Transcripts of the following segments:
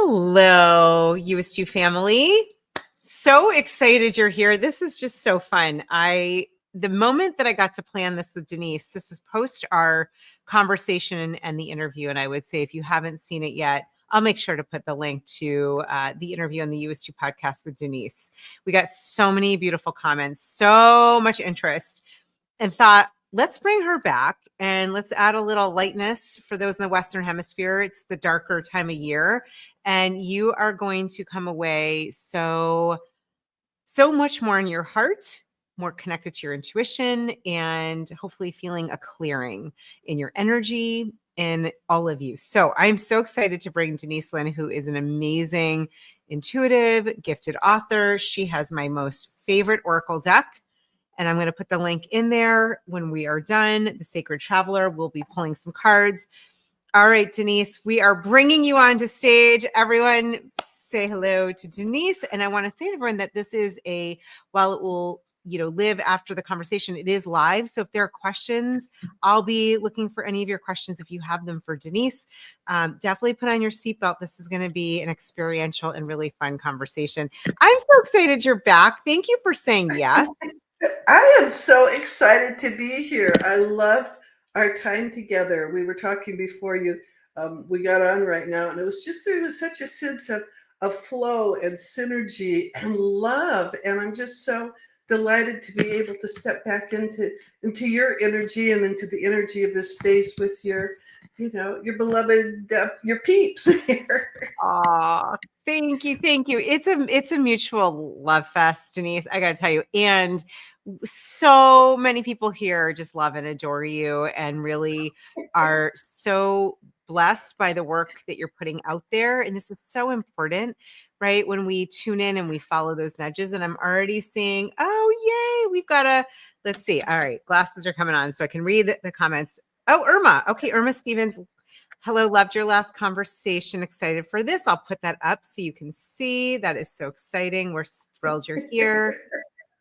Hello, USU family. So excited you're here. This is just so fun. The moment that I got to plan this with Denise, this was post our conversation and the interview. And I would say if you haven't seen it yet, I'll make sure to put the link to the interview on the USU podcast with Denise. We got so many beautiful comments, so much interest, and thought, let's bring her back and let's add a little lightness for those in the Western Hemisphere. It's the darker time of year, and you are going to come away so much more in your heart, more connected to your intuition, and hopefully feeling a clearing in your energy and all of you. So I'm so excited to bring Denise Linn, who is an amazing, intuitive, gifted author. She has my most favorite Oracle deck. And I'm going to put the link in there when we are done. The Sacred Traveler will be pulling some cards. All right, Denise, we are bringing you onto stage. Everyone say hello to Denise. And I want to say to everyone that this is while it will, live after the conversation, it is live. So if there are questions, I'll be looking for any of your questions if you have them for Denise. Definitely put on your seatbelt. This is going to be an experiential and really fun conversation. I'm so excited you're back. Thank you for saying yes. I am so excited to be here. I loved our time together. We were talking before we got on right now, and there was such a sense of flow and synergy and love. And I'm just so delighted to be able to step back into your energy and into the energy of this space with your beloved, your peeps here. Aw, thank you. It's a mutual love fest, Denise. I got to tell you, and so many people here just love and adore you and really are so blessed by the work that you're putting out there. And this is so important, right? When we tune in and we follow those nudges, and I'm already seeing, oh, yay, let's see. All right, glasses are coming on so I can read the comments. Oh, Irma. Okay, Irma Stevens. Hello, loved your last conversation. Excited for this. I'll put that up so you can see. That is so exciting. We're thrilled you're here.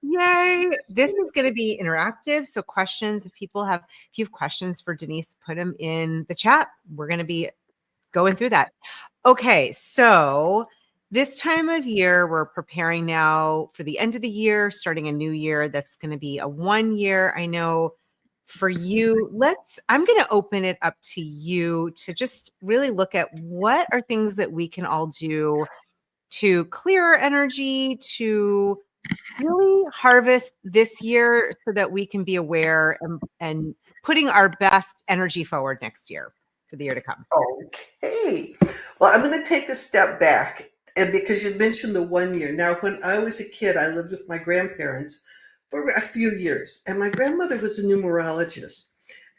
Yay. This is going to be interactive. So questions, if you have questions for Denise, put them in the chat. We're going to be going through that. Okay. So this time of year, we're preparing now for the end of the year, starting a new year. That's going to be a 1 year. I know for you, I'm going to open it up to you to just really look at what are things that we can all do to clear our energy, to really harvest this year so that we can be aware and putting our best energy forward next year for the year to come. Okay. Well, I'm going to take a step back. And because you mentioned the 1 year. Now, when I was a kid, I lived with my grandparents for a few years. And my grandmother was a numerologist.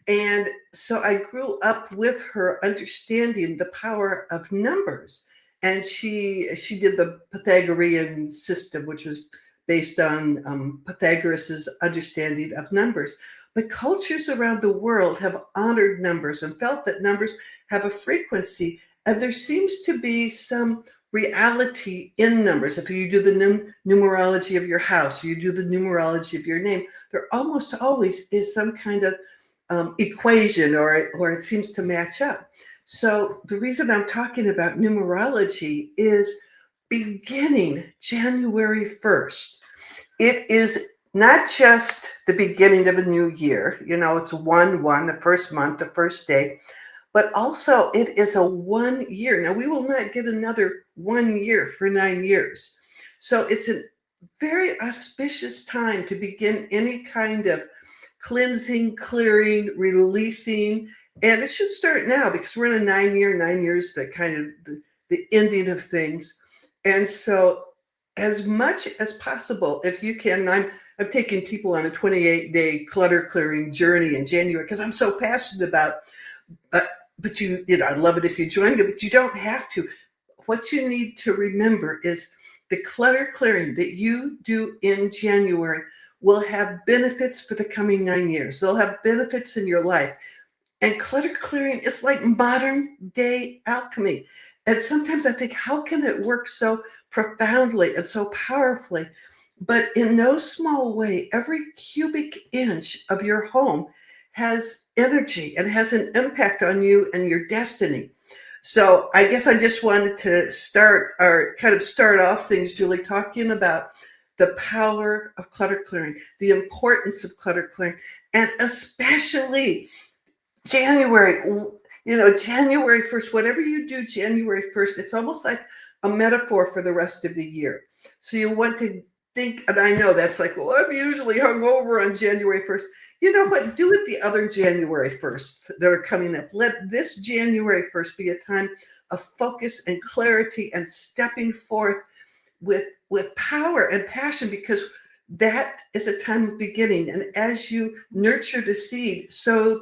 And so I grew up with her understanding the power of numbers. And she did the Pythagorean system, which was based on Pythagoras's understanding of numbers. But cultures around the world have honored numbers and felt that numbers have a frequency, and there seems to be some reality in numbers. If you do the numerology of your house, or you do the numerology of your name, there almost always is some kind of equation, or it seems to match up. So the reason I'm talking about numerology is beginning January 1st. It is not just the beginning of a new year. It's 1/1, the first month, the first day, but also it is a 1 year. Now, we will not get another 1 year for 9 years. So it's a very auspicious time to begin any kind of cleansing, clearing, releasing. And it should start now because we're in a 9 year, 9 years, the kind of the ending of things. And so as much as possible, if you can, I'm taking people on a 28-day clutter clearing journey in January because I'm so passionate about, but I'd love it if you joined me, but you don't have to. What you need to remember is the clutter clearing that you do in January will have benefits for the coming 9 years. They'll have benefits in your life. And clutter clearing is like modern day alchemy. And sometimes I think, how can it work so profoundly and so powerfully? But in no small way, every cubic inch of your home has energy and has an impact on you and your destiny. So I guess I just wanted to start off things, Julie, talking about the power of clutter clearing, the importance of clutter clearing, and especially January. January 1st, whatever you do January 1st, it's almost like a metaphor for the rest of the year. So you want to think, and I know that's like, well, I'm usually hungover on January 1st. You know what? Do it the other January 1st that are coming up. Let this January 1st be a time of focus and clarity and stepping forth with power and passion, because that is a time of beginning. And as you nurture the seed, so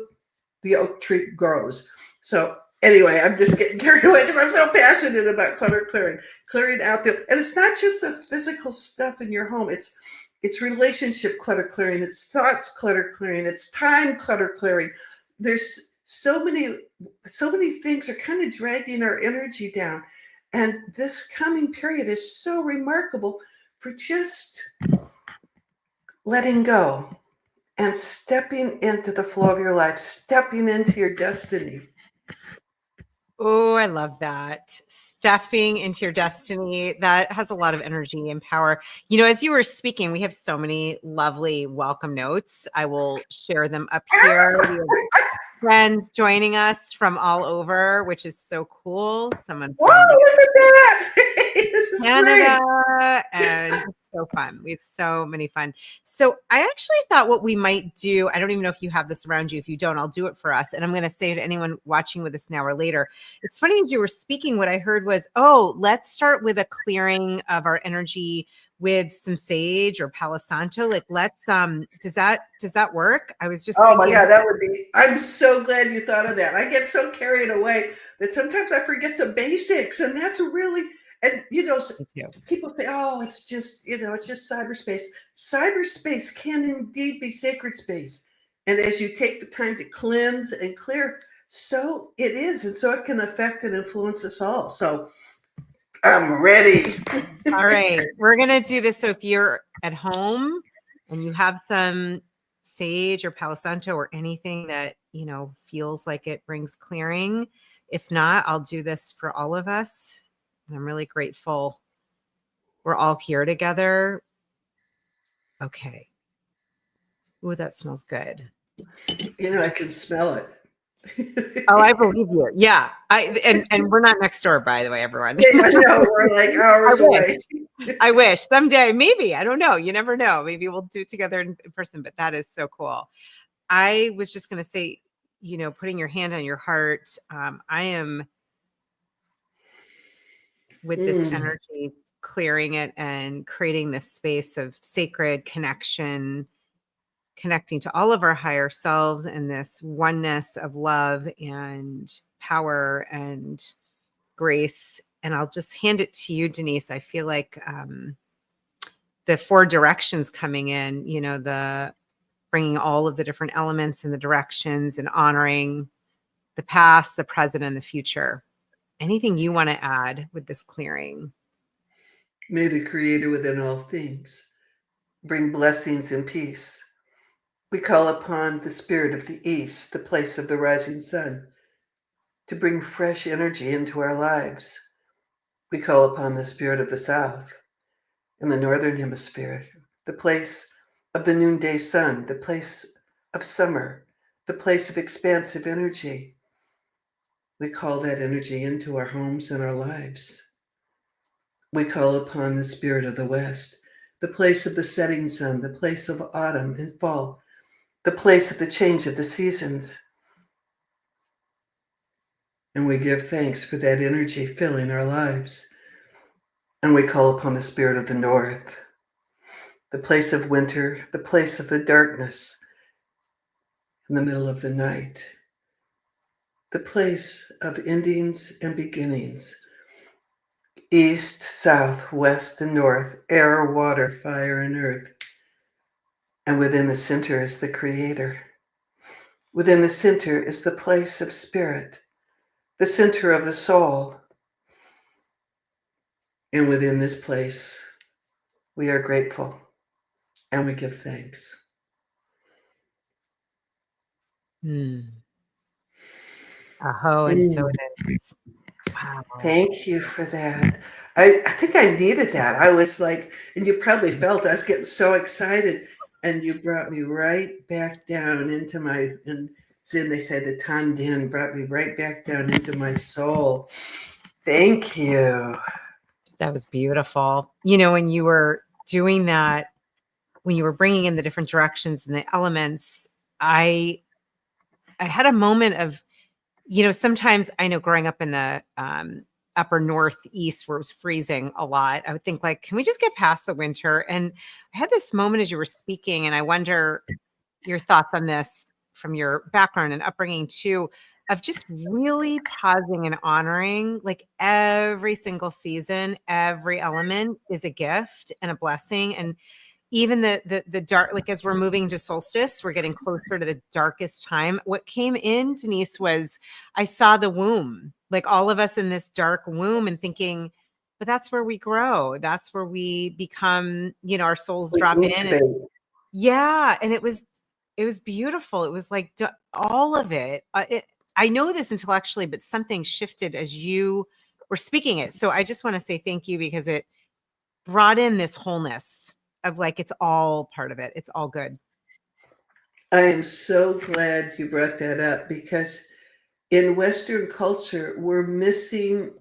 the oak tree grows. So anyway, I'm just getting carried away because I'm so passionate about clutter clearing, clearing out there. And it's not just the physical stuff in your home. It's relationship clutter clearing. It's thoughts clutter clearing. It's time clutter clearing. There's so many things are kind of dragging our energy down. And this coming period is so remarkable for just letting go and stepping into the flow of your life, stepping into your destiny. Oh, I love that. Stepping into your destiny. That has a lot of energy and power. As you were speaking, we have so many lovely welcome notes. I will share them up here. We have friends joining us from all over, which is so cool. Someone Whoa, from look at that. This is Canada, great. and it's so fun. We have so many fun. So I actually thought what we might do, I don't even know if you have this around you. If you don't, I'll do it for us. And I'm going to say to anyone watching with us now or later, it's funny as you were speaking, what I heard was, oh, let's start with a clearing of our energy with some sage or Palo Santo. Like let's, does that work? I was just Oh my thinking. God, that would be, I'm so glad you thought of that. I get so carried away that sometimes I forget the basics. And that's really, and Me too. people say, oh, it's just cyberspace. Cyberspace can indeed be sacred space. And as you take the time to cleanse and clear, so it is. And so it can affect and influence us all. So I'm ready. All right, we're going to do this. So if you're at home and you have some sage or Palo Santo or anything that, feels like it brings clearing, if not, I'll do this for all of us. And I'm really grateful we're all here together. Okay. Ooh, that smells good. I can smell it. Oh, I believe you. Yeah. And we're not next door, by the way, everyone. Yeah, I know, we're like hours away. I wish someday, maybe, I don't know. You never know. Maybe we'll do it together in person, but that is so cool. I was just going to say, putting your hand on your heart. I am with this energy, clearing it and creating this space of sacred connection, connecting to all of our higher selves and this oneness of love and power and grace. And I'll just hand it to you, Denise. I feel like the 4 directions coming in, the bringing all of the different elements and the directions and honoring the past, the present, and the future. Anything you want to add with this clearing? May the Creator within all things bring blessings and peace. We call upon the spirit of the East, the place of the rising sun, to bring fresh energy into our lives. We call upon the spirit of the South in the Northern Hemisphere, the place of the noonday sun, the place of summer, the place of expansive energy. We call that energy into our homes and our lives. We call upon the spirit of the West, the place of the setting sun, the place of autumn and fall, the place of the change of the seasons. And we give thanks for that energy filling our lives. And we call upon the spirit of the North, the place of winter, the place of the darkness in the middle of the night, the place of endings and beginnings. East, south, west, and north, air, water, fire, and earth. And within the center is the Creator. Within the center is the place of spirit, the center of the soul. And within this place, we are grateful and we give thanks. Aho, and so it is. Wow. Thank you for that. I think I needed that. I was like, and you probably felt I was getting so excited, and you brought me right back down into my, and Zen, they say the Tan Din brought me right back down into my soul. Thank you. That was beautiful. When you were doing that, when you were bringing in the different directions and the elements, I had a moment of, sometimes I know growing up in the upper northeast where it was freezing a lot, I would think like, can we just get past the winter? And I had this moment as you were speaking, and I wonder your thoughts on this from your background and upbringing too, of just really pausing and honoring like every single season, every element is a gift and a blessing. And even the dark, like as we're moving to solstice, we're getting closer to the darkest time. What came in, Denise, was I saw the womb, like all of us in this dark womb, and thinking, but that's where we grow. That's where we become, our souls We drop in. And incubate. yeah, and it was beautiful. It was like all of it. I know this intellectually, but something shifted as you were speaking it. So I just want to say thank you, because it brought in this wholeness of like, it's all part of it. It's all good. I am so glad you brought that up because in Western culture, we're missing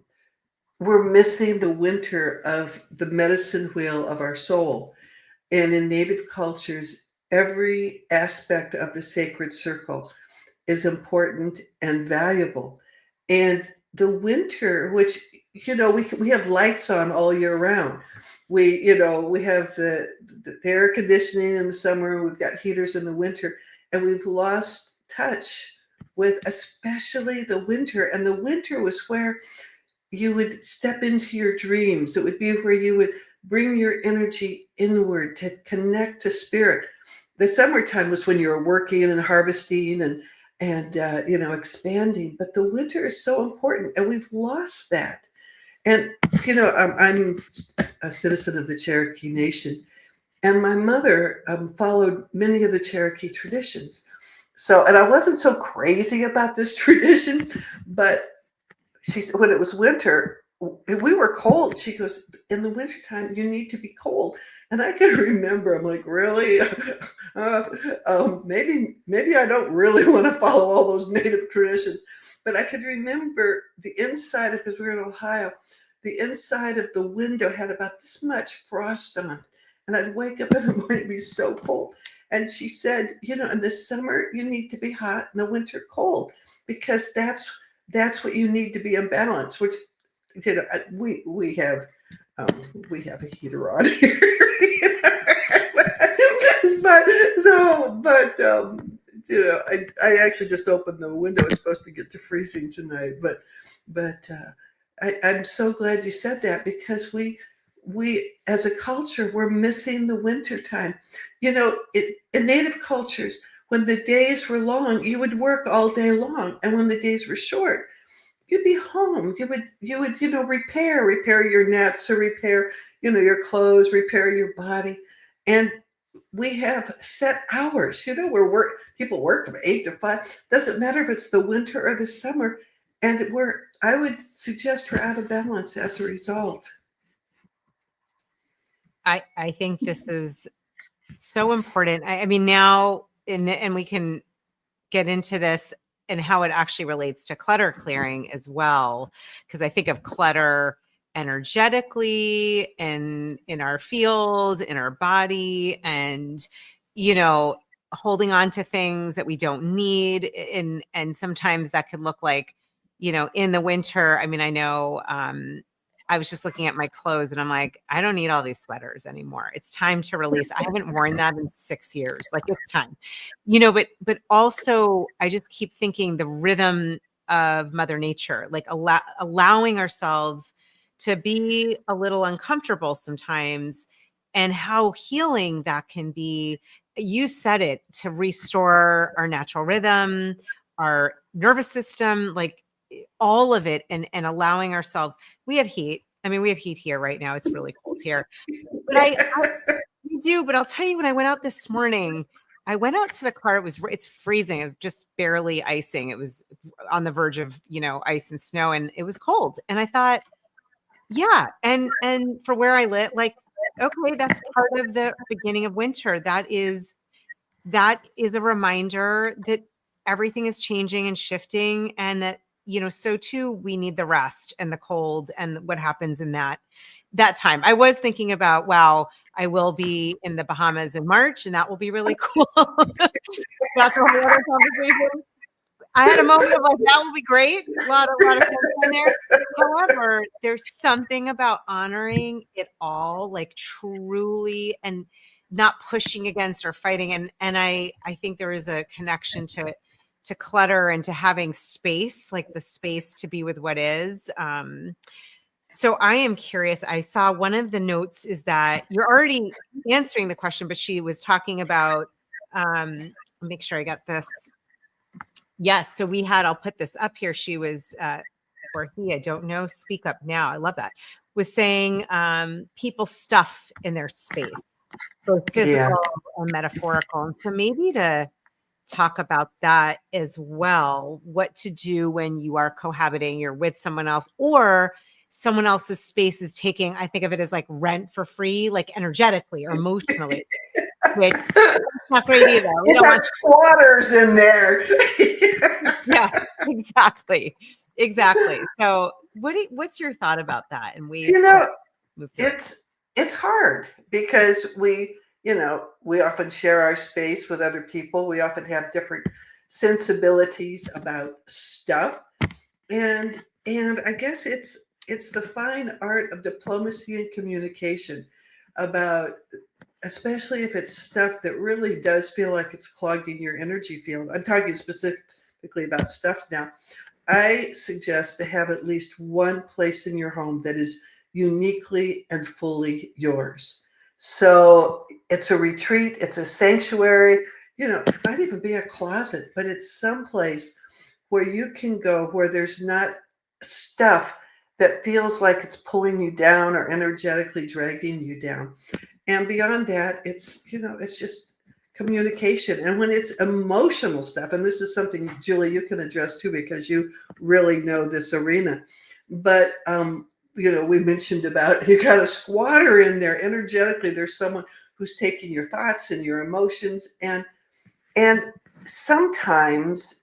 the winter of the medicine wheel of our soul. And in Native cultures, every aspect of the sacred circle is important and valuable. And the winter, which we have lights on all year round. We have the air conditioning in the summer. We've got heaters in the winter, and we've lost touch with especially the winter. And the winter was where you would step into your dreams. It would be where you would bring your energy inward to connect to spirit. The summertime was when you were working and harvesting and expanding. But the winter is so important, and we've lost that. And I'm a citizen of the Cherokee Nation, and my mother followed many of the Cherokee traditions. So, and I wasn't so crazy about this tradition, but she said when it was winter, we were cold. She goes, in the wintertime, you need to be cold. And I can remember, I'm like, really? uh, maybe I don't really want to follow all those native traditions. But I can remember the inside of, because we were in Ohio, the inside of the window had about this much frost on it. And I'd wake up in the morning and be so cold. And she said, in the summer, you need to be hot, in the winter, cold, because that's what you need to be in balance. Which we have we have a heater on here, I actually just opened the window. It's supposed to get to freezing tonight, but I'm so glad you said that, because we as a culture, we're missing the winter time. In native cultures, when the days were long, you would work all day long, and when the days were short, you'd be home. You would repair your nets, or repair your clothes, repair your body. And we have set hours. Where people work from 8 to 5. Doesn't matter if it's the winter or the summer. And I would suggest we're out of balance as a result. I think this is so important. I mean, now, and we can get into this and how it actually relates to clutter clearing as well, because I think of clutter energetically and in our field, in our body, and holding on to things that we don't need. And sometimes that could look like, in the winter. I mean, I know I was just looking at my clothes and I'm like, I don't need all these sweaters anymore. It's time to release. I haven't worn that in 6 years. Like, it's time. But also I just keep thinking the rhythm of Mother Nature, like allowing ourselves to be a little uncomfortable sometimes, and how healing that can be. You said it, to restore our natural rhythm, our nervous system, like all of it, and allowing ourselves. We have heat. I mean, we have heat here right now. It's really cold here. But I we do, but I'll tell you, when I went out this morning, I went out to the car. It's freezing. It was just barely icing. It was on the verge of, ice and snow, and it was cold. And I thought, yeah. And for where I live, like, okay, that's part of the beginning of winter. That is a reminder that everything is changing and shifting, and that, so too, we need the rest and the cold and what happens in that time. I was thinking about, wow, I will be in the Bahamas in March, and that will be really cool. That's a whole other conversation. I had a moment of like, that will be great. A lot of sunshine there. However, there's something about honoring it all, like truly, and not pushing against or fighting. And I think there is a connection to clutter and to having space, like the space to be with what is. So I am curious. I saw one of the notes is that you're already answering the question, but she was talking about, make sure I got this. Yes. So I'll put this up here. She was, or he, I don't know, speak up now. I love that. Was saying people stuff in their space, both physical and metaphorical. And so maybe to talk about that as well, what to do when you are cohabiting, you're with someone else, or someone else's space is taking, I think of it as like rent for free, like energetically or emotionally, which is not great either. We don't want squatters in there. Yeah, exactly. So what's your thought about that and ways to move through it's hard because we often share our space with other people. We often have different sensibilities about stuff. And I guess it's the fine art of diplomacy and communication about, especially if it's stuff that really does feel like it's clogging your energy field. I'm talking specifically about stuff now. I suggest to have at least one place in your home that is uniquely and fully yours. So it's a retreat, it's a sanctuary, it might even be a closet, but it's someplace where you can go where there's not stuff that feels like it's pulling you down or energetically dragging you down. And beyond that, it's just communication. And when it's emotional stuff, and this is something, Julie, you can address too, because you really know this arena. But, we mentioned about, you got a squatter in there energetically. There's someone who's taking your thoughts and your emotions. And sometimes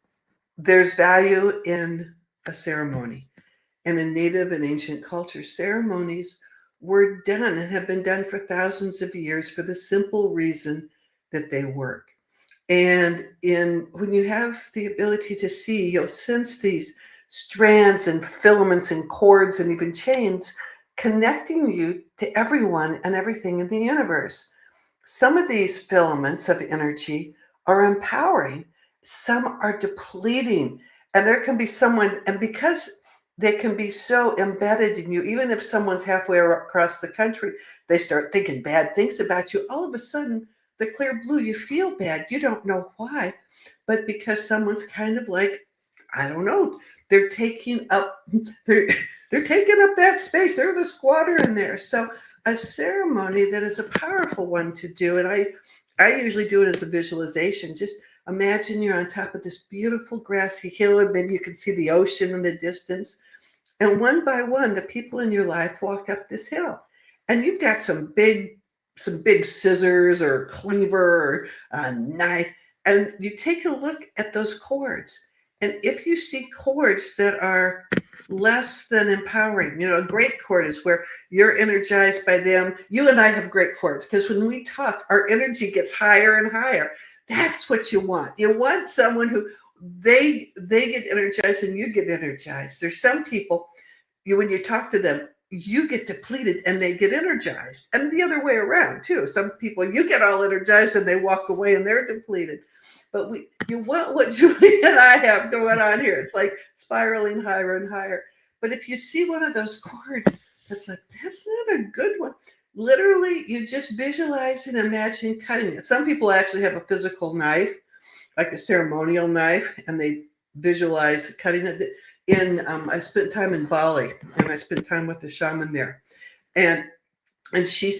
there's value in a ceremony. And in Native and ancient cultures, ceremonies were done and have been done for thousands of years for the simple reason that they work. And when you have the ability to see, you'll sense these strands and filaments and cords and even chains connecting you to everyone and everything in the universe. Some of these filaments of energy are empowering, some are depleting, and there can be someone, and because they can be so embedded in you, even if someone's halfway across the country, they start thinking bad things about you. All of a sudden, the clear blue, you feel bad. You don't know why, but because someone's kind of like, I don't know, they're taking up that space. They're the squatter in there. So a ceremony that is a powerful one to do, and I usually do it as a visualization. Just imagine you're on top of this beautiful grassy hill, and maybe you can see the ocean in the distance. And one by one, the people in your life walk up this hill, and you've got some big scissors or cleaver or a knife, and you take a look at those cords. And if you see cords that are less than empowering, a great cord is where you're energized by them. You and I have great cords because when we talk, our energy gets higher and higher. That's what you want. You want someone who they get energized and you get energized. There's some people, when you talk to them, you get depleted and they get energized, and the other way around too. Some people, you get all energized and they walk away and they're depleted. But you want what Julie and I have going on here. It's like spiraling higher and higher. But if you see one of those cords, that's like, that's not a good one. Literally, you just visualize and imagine cutting it. Some people actually have a physical knife, like a ceremonial knife, and they visualize cutting it. I spent time in Bali, and I spent time with the shaman there, and she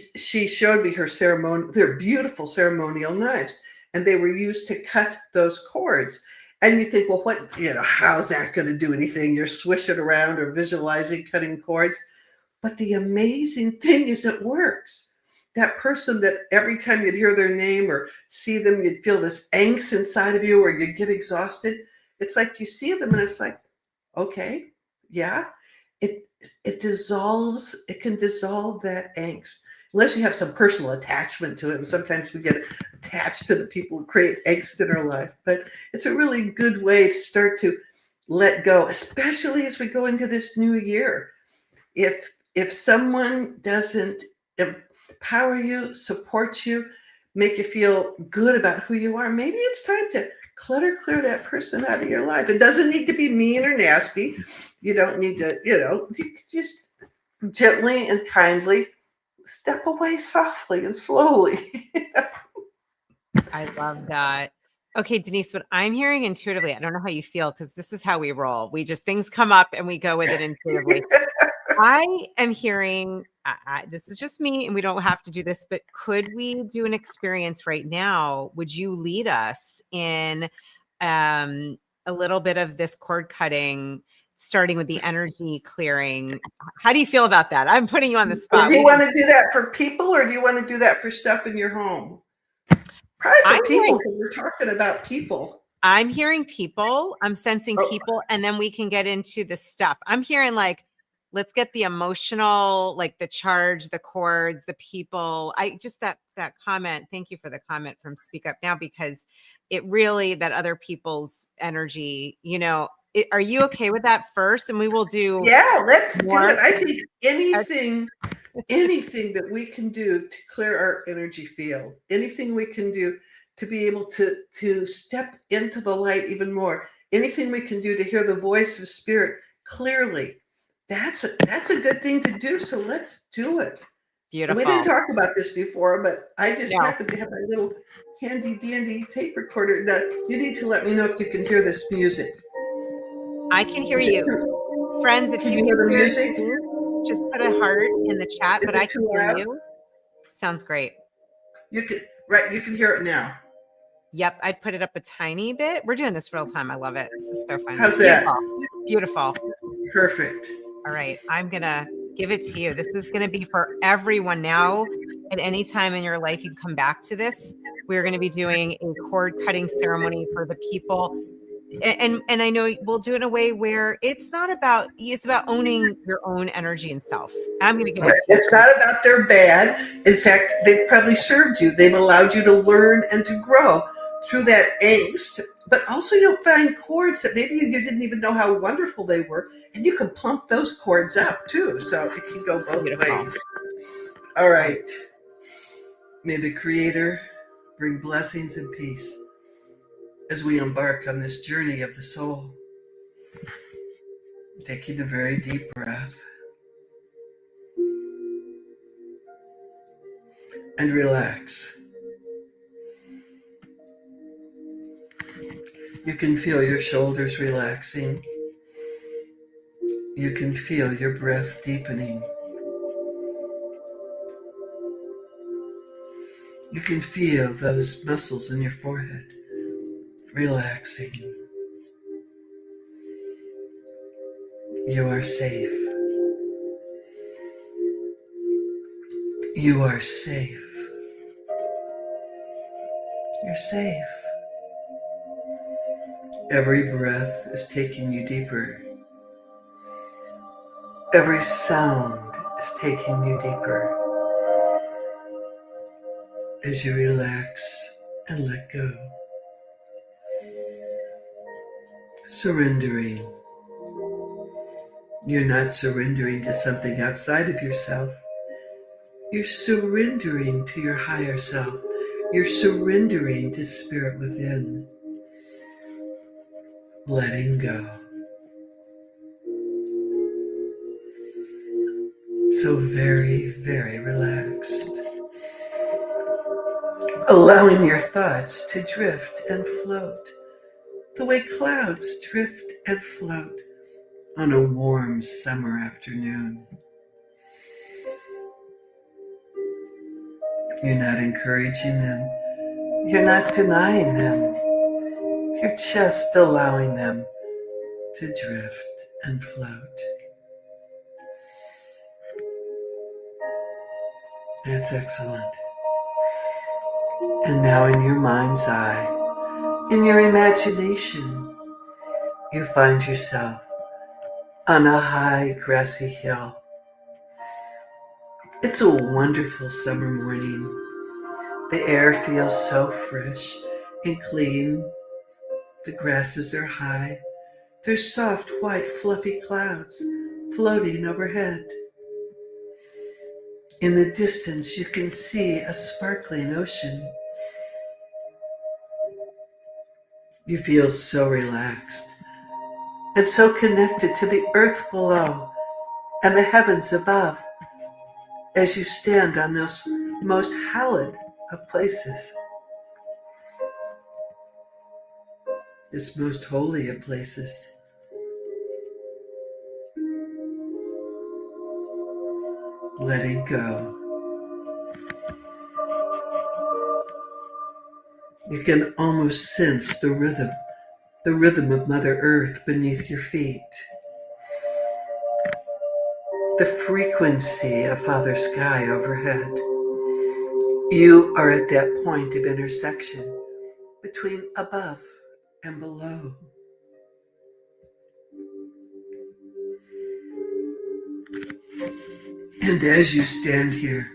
showed me her beautiful ceremonial knives, and they were used to cut those cords. And you think, well, how's that going to do anything? You're swishing around or visualizing cutting cords. But the amazing thing is it works. That person that every time you'd hear their name or see them, you'd feel this angst inside of you or you get exhausted. It's like you see them and it's like, okay, yeah, it dissolves. It can dissolve that angst, unless you have some personal attachment to it. And sometimes we get attached to the people who create angst in our life. But it's a really good way to start to let go, especially as we go into this new year. If someone doesn't empower you, support you, make you feel good about who you are, maybe it's time to clutter clear that person out of your life. It doesn't need to be mean or nasty. You don't need to, you can just gently and kindly step away softly and slowly. I love that. Okay, Denise, what I'm hearing intuitively, I don't know how you feel because this is how we roll. Things come up and we go with it intuitively. I am hearing, this is just me and we don't have to do this, but could we do an experience right now? Would you lead us in a little bit of this cord cutting, starting with the energy clearing? How do you feel about that? I'm putting you on the spot. Do you want to do that for people or do you want to do that for stuff in your home? Probably for people, because we're talking about people. I'm hearing people. I'm sensing people, and then we can get into the stuff. I'm hearing let's get the emotional, like the charge, the chords, the people. I just that comment. Thank you for the comment from Speak Up Now, because it really, that other people's energy, are you okay with that first? And we will do. Yeah, let's do it. I think anything that we can do to clear our energy field, anything we can do to be able to step into the light even more, anything we can do to hear the voice of spirit clearly, that's a good thing to do. So let's do it. Beautiful. We didn't talk about this before, but I just happen to have my little handy dandy tape recorder. Now, you need to let me know if you can hear this music. I can hear you. Friends, if you can hear the music, just put a heart in the chat, but I can hear you. Sounds great. You can hear it now. Yep, I'd put it up a tiny bit. We're doing this real time. I love it. This is so fun. How's that? Beautiful. Perfect. All right, I'm gonna give it to you. This is gonna be for everyone now. At any time in your life, you can come back to this. We're going to be doing a cord cutting ceremony for the people. And I know we'll do it in a way where it's about owning your own energy and self. I'm going to give it to you. It's not about they're bad. In fact, they've probably served you. They've allowed you to learn and to grow through that angst. But also you'll find chords that maybe you didn't even know how wonderful they were. And you can plump those chords up too. So it can go both ways. All right. May the Creator bring blessings and peace as we embark on this journey of the soul. Taking a very deep breath and relax. You can feel your shoulders relaxing. You can feel your breath deepening. You can feel those muscles in your forehead relaxing. You are safe. You are safe. You're safe. Every breath is taking you deeper. Every sound is taking you deeper. As you relax and let go. Surrendering. You're not surrendering to something outside of yourself. You're surrendering to your higher self. You're surrendering to spirit within. Letting go. So very, very relaxed. Allowing your thoughts to drift and float the way clouds drift and float on a warm summer afternoon. You're not encouraging them. You're not denying them. You're just allowing them to drift and float. That's excellent. And now in your mind's eye, in your imagination, you find yourself on a high grassy hill. It's a wonderful summer morning. The air feels so fresh and clean. The grasses are high. There's soft, white, fluffy clouds floating overhead. In the distance, you can see a sparkling ocean. You feel so relaxed and so connected to the earth below and the heavens above as you stand on those most hallowed of places, this most holy of places. Letting go. You can almost sense the rhythm of Mother Earth beneath your feet, the frequency of Father Sky overhead. You are at that point of intersection between above and below. And as you stand here,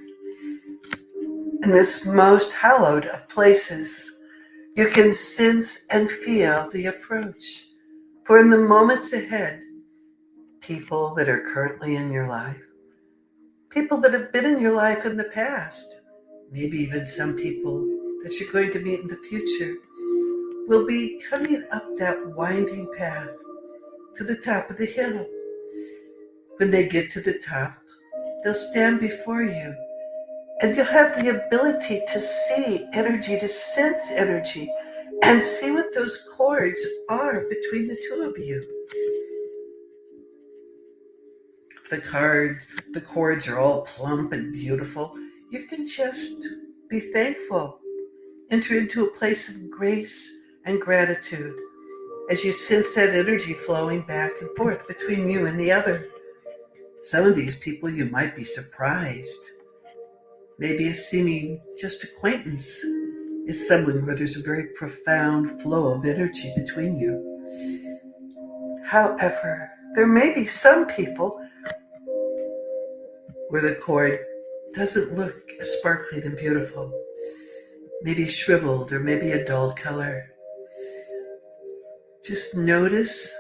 in this most hallowed of places, you can sense and feel the approach. For in the moments ahead, people that are currently in your life, people that have been in your life in the past, maybe even some people that you're going to meet in the future, will be coming up that winding path to the top of the hill. When they get to the top, they'll stand before you, and you'll have the ability to see energy, to sense energy, and see what those cords are between the two of you. If the cords are all plump and beautiful, you can just be thankful. Enter into a place of grace and gratitude as you sense that energy flowing back and forth between you and the other. Some of these people you might be surprised. Maybe a seeming just acquaintance is someone where there's a very profound flow of energy between you. However, there may be some people where the cord doesn't look as sparkling and beautiful, maybe shriveled or maybe a dull color. Just notice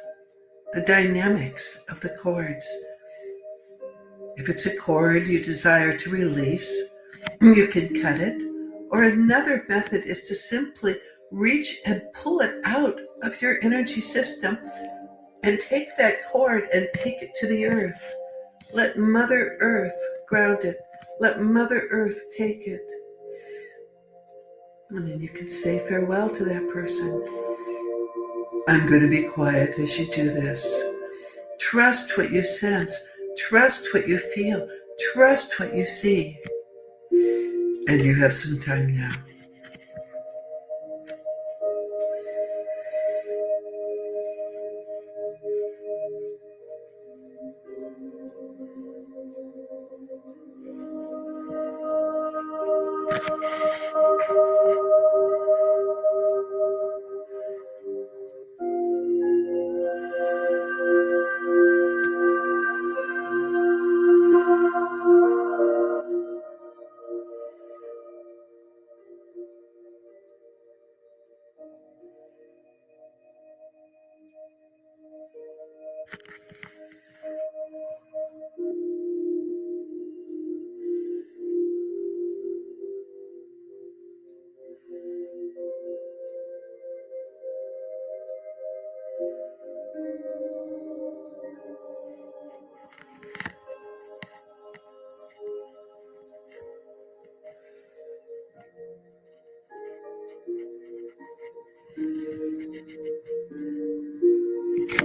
the dynamics of the cords. If it's a cord you desire to release, you can cut it, or another method is to simply reach and pull it out of your energy system and take that cord and take it to the earth. Let Mother Earth ground it. Let Mother Earth take it. And then you can say farewell to that person. I'm going to be quiet as you do this. Trust what you sense. Trust what you feel. Trust what you see. And you have some time now.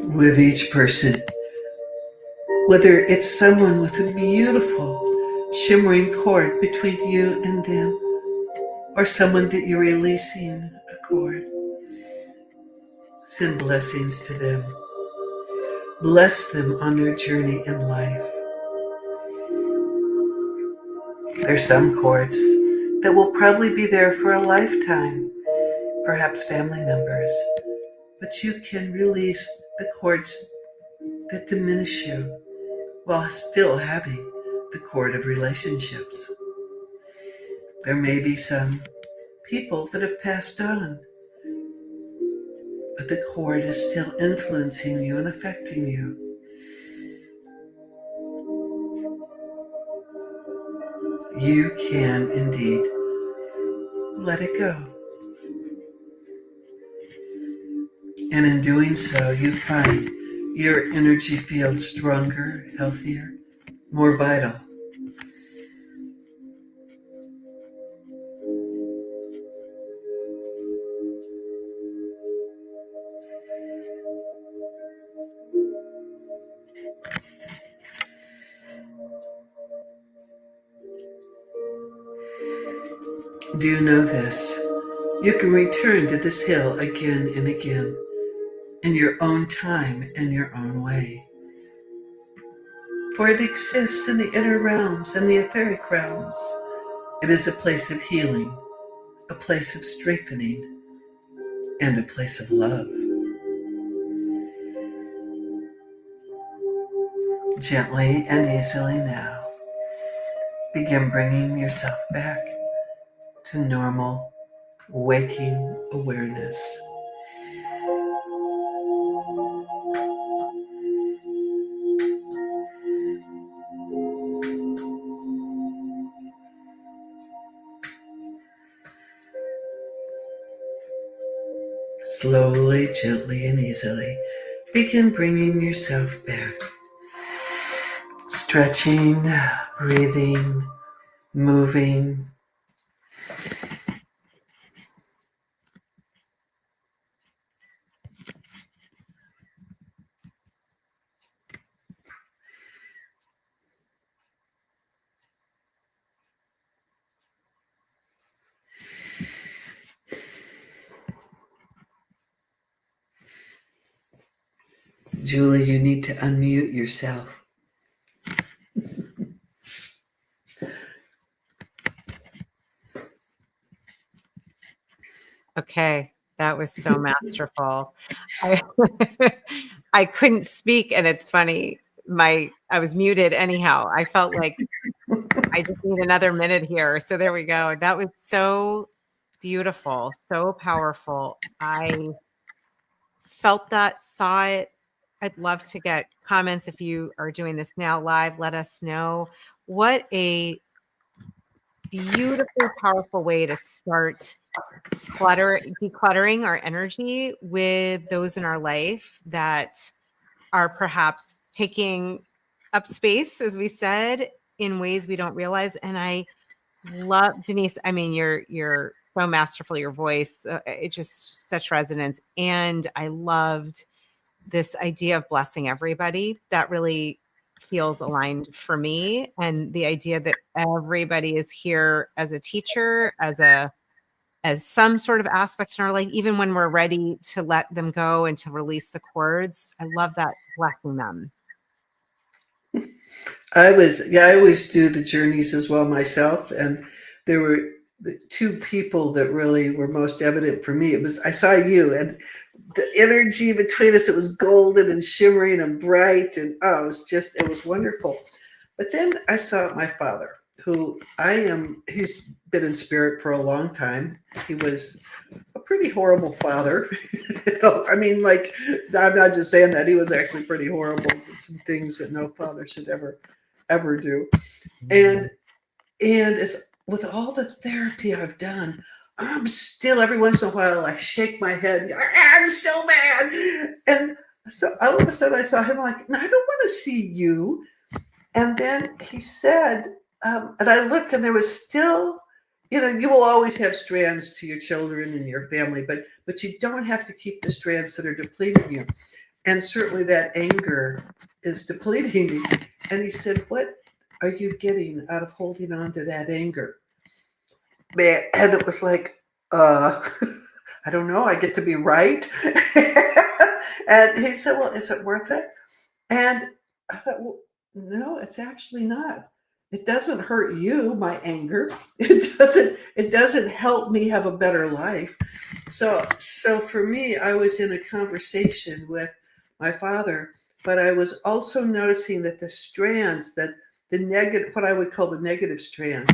With each person, whether it's someone with a beautiful shimmering cord between you and them, or someone that you're releasing a cord. Send blessings to them. Bless them on their journey in life. There's some cords that will probably be there for a lifetime, perhaps family members, but you can release the cords that diminish you while still having the cord of relationships. There may be some people that have passed on, but the cord is still influencing you and affecting you. You can indeed let it go. And in doing so, you find your energy field stronger, healthier, more vital. Do you know this? You can return to this hill again and again in your own time and your own way. For it exists in the inner realms and the etheric realms. It is a place of healing, a place of strengthening, and a place of love. Gently and easily now, begin bringing yourself back to normal, waking awareness. Slowly, gently, and easily, begin bringing yourself back. Stretching, breathing, moving. Julie, you need to unmute yourself. Okay, that was so masterful. I, I couldn't speak, and it's funny. I was muted anyhow. I felt like I just need another minute here. So there we go. That was so beautiful, so powerful. I felt that, saw it. I'd love to get comments if you are doing this now live. Let us know. What a beautiful, powerful way to start decluttering our energy with those in our life that are perhaps taking up space, as we said, in ways we don't realize. And I love Denise. I mean, you're so masterful. Your voice, it just such resonance. And I loved this idea of blessing everybody. That really feels aligned for me. And the idea that everybody is here as a teacher, as some sort of aspect in our life, even when we're ready to let them go and to release the cords. I love that, blessing them. I always do the journeys as well myself. And there were the two people that really were most evident for me. I saw you, and the energy between us, it was golden and shimmering and bright. And it was wonderful. But then I saw my father, he's been in spirit for a long time. He was a pretty horrible father. I mean, like, I'm not just saying that. He was actually pretty horrible with some things that no father should ever do. And it's with all the therapy I've done, I'm still, every once in a while, I shake my head. I'm still mad. And so all of a sudden I saw him, like, no, I don't want to see you. And then he said, and I looked, and there was still, you will always have strands to your children and your family, but you don't have to keep the strands that are depleting you. And certainly that anger is depleting me. And he said, what are you getting out of holding on to that anger? man, and it was like, I don't know, I get to be right. And he said, well, is it worth it? And I thought, well, no, it's actually not. It doesn't hurt you, my anger. It doesn't help me have a better life. So for me, I was in a conversation with my father, but I was also noticing that the strands, that the negative, what I would call the negative strands,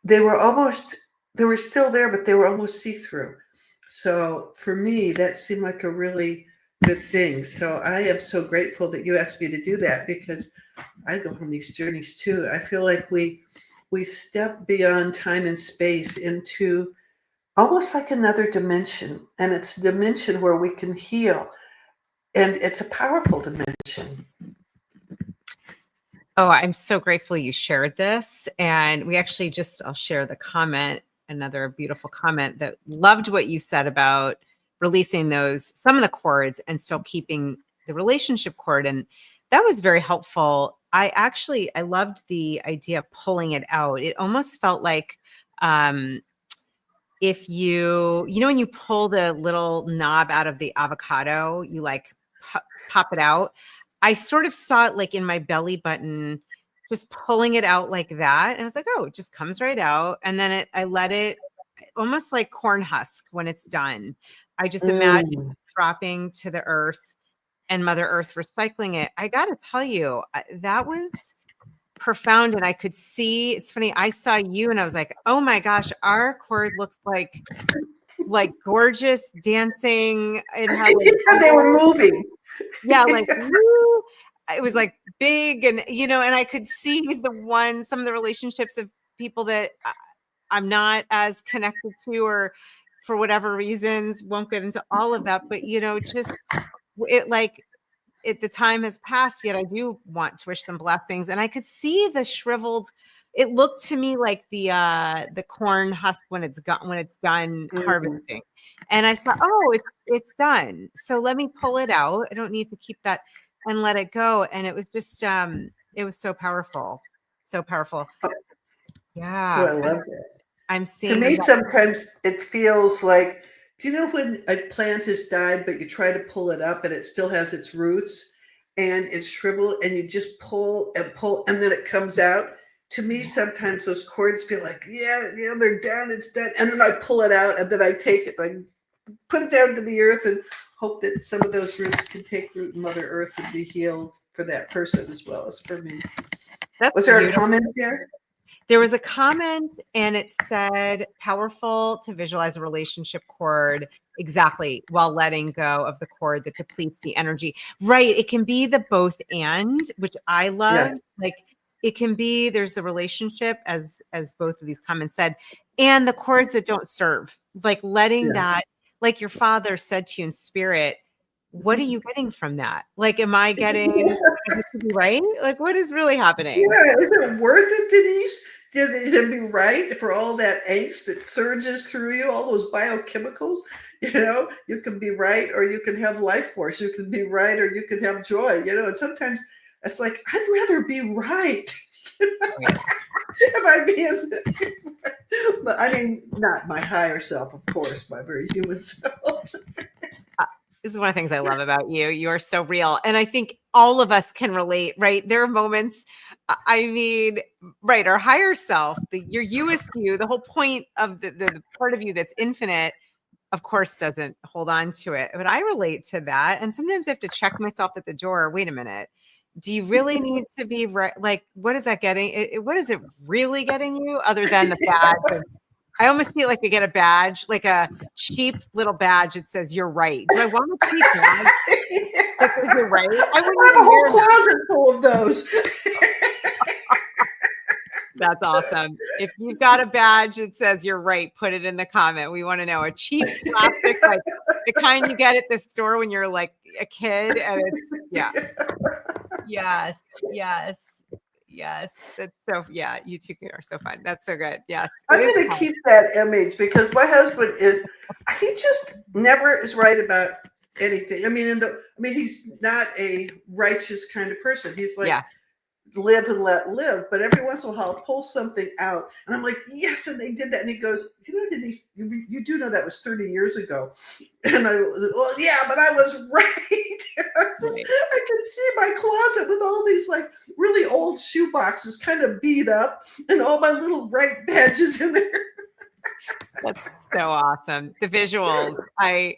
they were almost, they were still there, but they were almost see-through. So for me, that seemed like a really good thing. So I am so grateful that you asked me to do that, because I go on these journeys too. I feel like we step beyond time and space into almost like another dimension, and it's a dimension where we can heal, and it's a powerful dimension. Oh, I'm so grateful you shared this. And we actually I'll share the comment, another beautiful comment that loved what you said about releasing some of the cords and still keeping the relationship cord. And that was very helpful. I loved the idea of pulling it out. It almost felt like, if when you pull the little knob out of the avocado, you like pop it out. I sort of saw it like in my belly button, just pulling it out like that. And I was like, oh, it just comes right out. And then I let it, almost like corn husk when it's done. I just imagine Mm. dropping to the earth and Mother Earth recycling it. I got to tell you, that was profound. And I could see, it's funny, I saw you and I was like, oh my gosh, our cord looks like gorgeous dancing. It had like Yeah, they were moving. yeah, like woo. It was like big, and and I could see some of the relationships of people that I'm not as connected to, or for whatever reasons, won't get into all of that. But just it like the time has passed, yet I do want to wish them blessings. And I could see the shriveled, it looked to me like the corn husk when it's done Mm. harvesting. And I thought, oh, it's done. So let me pull it out. I don't need to keep that and let it go. And it was just it was so powerful. So powerful. Oh, Yeah. I love that. I'm To seeing me, that. sometimes it feels like, do you know when a plant has died, but you try to pull it up and it still has its roots and it's shriveled, and you just pull, and then it comes out? To me, sometimes those cords feel like, yeah, yeah, they're down, it's dead. And then I pull it out, and then I take it, I put it down to the earth, and hope that some of those roots can take root in Mother Earth and be healed for that person as well as for me. That's Was there a beautiful. comment there? There was a comment and it said, powerful to visualize a relationship cord exactly while letting go of the cord that depletes the energy. Right. It can be the both and, which I Yeah, love. Like it can be, there's the relationship as both of these comments said, and the cords that don't serve, like letting yeah. that, like your father said to you in spirit, what are you getting from that? Like, am I getting, I get to be right? Like, what is really happening? Yeah, is it worth it, Denise? Did it be right for all that angst that surges through you, all those biochemicals? You can be right, or you can have life force. You can be right, or you can have joy. And sometimes it's like, I'd rather be right. Oh, yeah. Am I being? But I mean, not my higher self, of course, my very human self. This is one of the things I love about you. You are so real. And I think all of us can relate, right? There are moments, I mean, right, our higher self, your you is you, the whole point of the part of you that's infinite, of course, doesn't hold on to it. But I relate to that. And sometimes I have to check myself at the door. Wait a minute. Do you really need to be right? Like, what is that getting? What is it really getting you other than the badge? I almost see it like we get a badge, like a cheap little badge that says you're right. Do I want a cheap badge that says you're right? I I wouldn't have a even whole wear that. closet full of those. That's awesome. If you've got a badge that says you're right, put it in the comment. We want to know. A cheap plastic, like the kind you get at the store when you're like a kid, and it's yeah. Yes, yes, yes. That's so yeah, you two are so fun. That's so good. Yes, it I'm is going to fun. keep that image, because my husband he just never is right about anything. I mean, he's not a righteous kind of person. He's like, Yeah. live and let live. But every once in a while, I'll pull something out, and I'm like, yes, and they did that. And he goes, Denise, you do know that was 30 years ago. And well, yeah, but I was right. I can see my closet with all these like really old shoe boxes, kind of beat up, and all my little right badges in there. That's so awesome. The visuals. I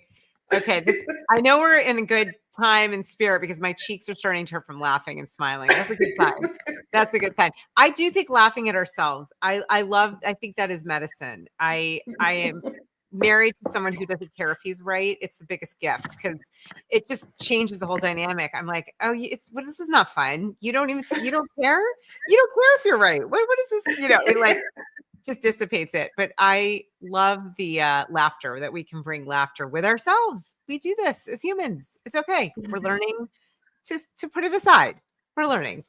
know we're in a good time and spirit because my cheeks are starting to hurt from laughing and smiling. That's a good sign. That's a good sign. I do think laughing at ourselves. I think that is medicine. I am married to someone who doesn't care if he's right. It's the biggest gift because it just changes the whole dynamic. I'm like, oh, this is not fun. You don't care. You don't care if you're right. What is this? It like just dissipates it. But I love the laughter that we can bring laughter with ourselves. We do this as humans. It's okay. We're learning to put it aside. We're learning.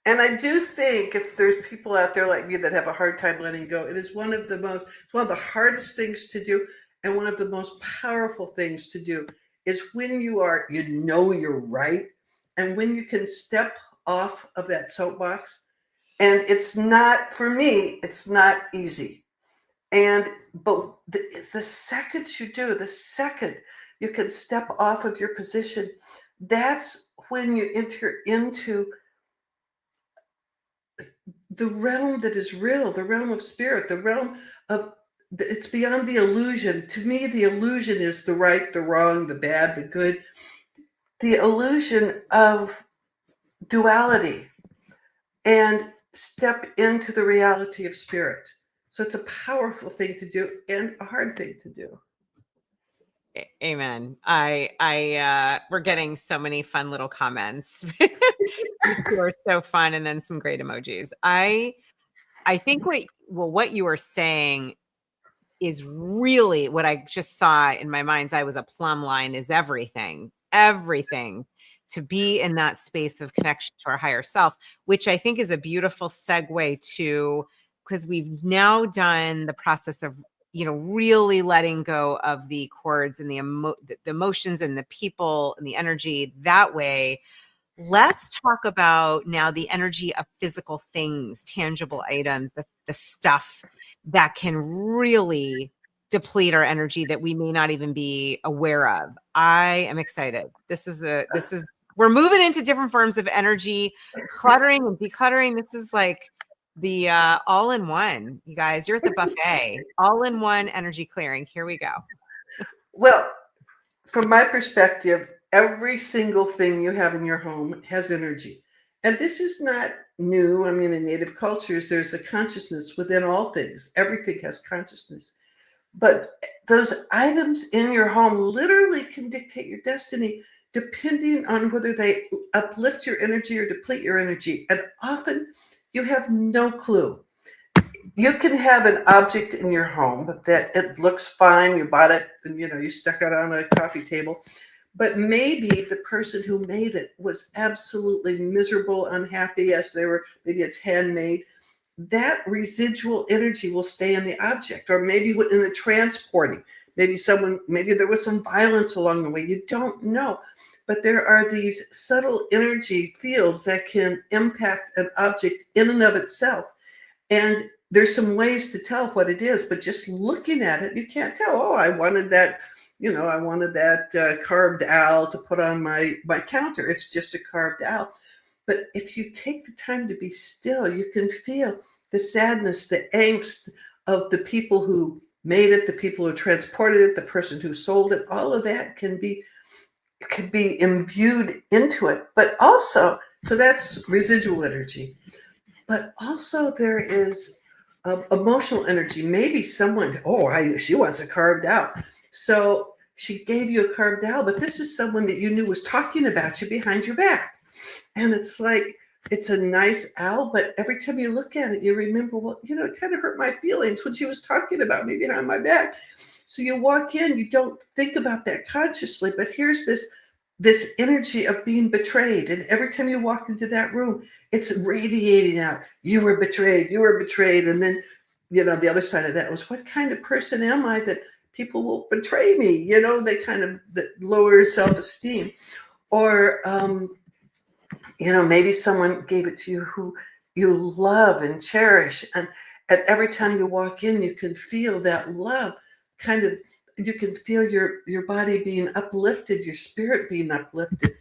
And I do think if there's people out there like me that have a hard time letting go, it is one of the hardest things to do, and one of the most powerful things to do is when you're right, and when you can step off of that soapbox. And it's not, for me, it's not easy. But the second you can step off of your position, that's when you enter into the realm that is real, the realm of spirit, the realm of, it's beyond the illusion. To me, the illusion is the right, the wrong, the bad, the good, the illusion of duality, and step into the reality of spirit. So it's a powerful thing to do and a hard thing to do. Amen. We're getting so many fun little comments. You two are so fun, and then some great emojis. I think what you were saying is really what I just saw in my mind's eye was a plumb line is everything to be in that space of connection to our higher self, which I think is a beautiful segue to, because we've now done the process of, really letting go of the cords and the emotions and the people and the energy that way. Let's talk about now the energy of physical things, tangible items, the stuff that can really deplete our energy that we may not even be aware of. I am excited. We're moving into different forms of energy, cluttering and decluttering. This is like the all-in-one, you guys. You're at the buffet. All-in-one energy clearing. Here we go. Well, from my perspective, every single thing you have in your home has energy. And this is not new. I mean, in Native cultures, there's a consciousness within all things. Everything has consciousness. But those items in your home literally can dictate your destiny depending on whether they uplift your energy or deplete your energy. And often you have no clue. You can have an object in your home that it looks fine. You bought it and you stuck it on a coffee table. But maybe the person who made it was absolutely miserable, unhappy, maybe it's handmade. That residual energy will stay in the object, or maybe in the transporting. Maybe there was some violence along the way. You don't know. But there are these subtle energy fields that can impact an object in and of itself. And there's some ways to tell what it is, but just looking at it, you can't tell. Oh, I wanted that carved owl to put on my counter. It's just a carved owl. But if you take the time to be still, you can feel the sadness, the angst of the people who made it, the people who transported it, the person who sold it. All of that can be imbued into it. But also, so that's residual energy. But also there is emotional energy. Maybe someone, she wants a carved owl. So she gave you a carved owl, but this is someone that you knew was talking about you behind your back. And it's like, it's a nice owl, but every time you look at it, you remember, well, it kind of hurt my feelings when she was talking about me behind my back. So you walk in, you don't think about that consciously, but here's this energy of being betrayed. And every time you walk into that room, it's radiating out. You were betrayed. You were betrayed. And then, the other side of that was, what kind of person am I that people will betray me? They kind of lower self-esteem. Or maybe someone gave it to you who you love and cherish. And every time you walk in, you can feel that love kind of, you can feel your body being uplifted, your spirit being uplifted.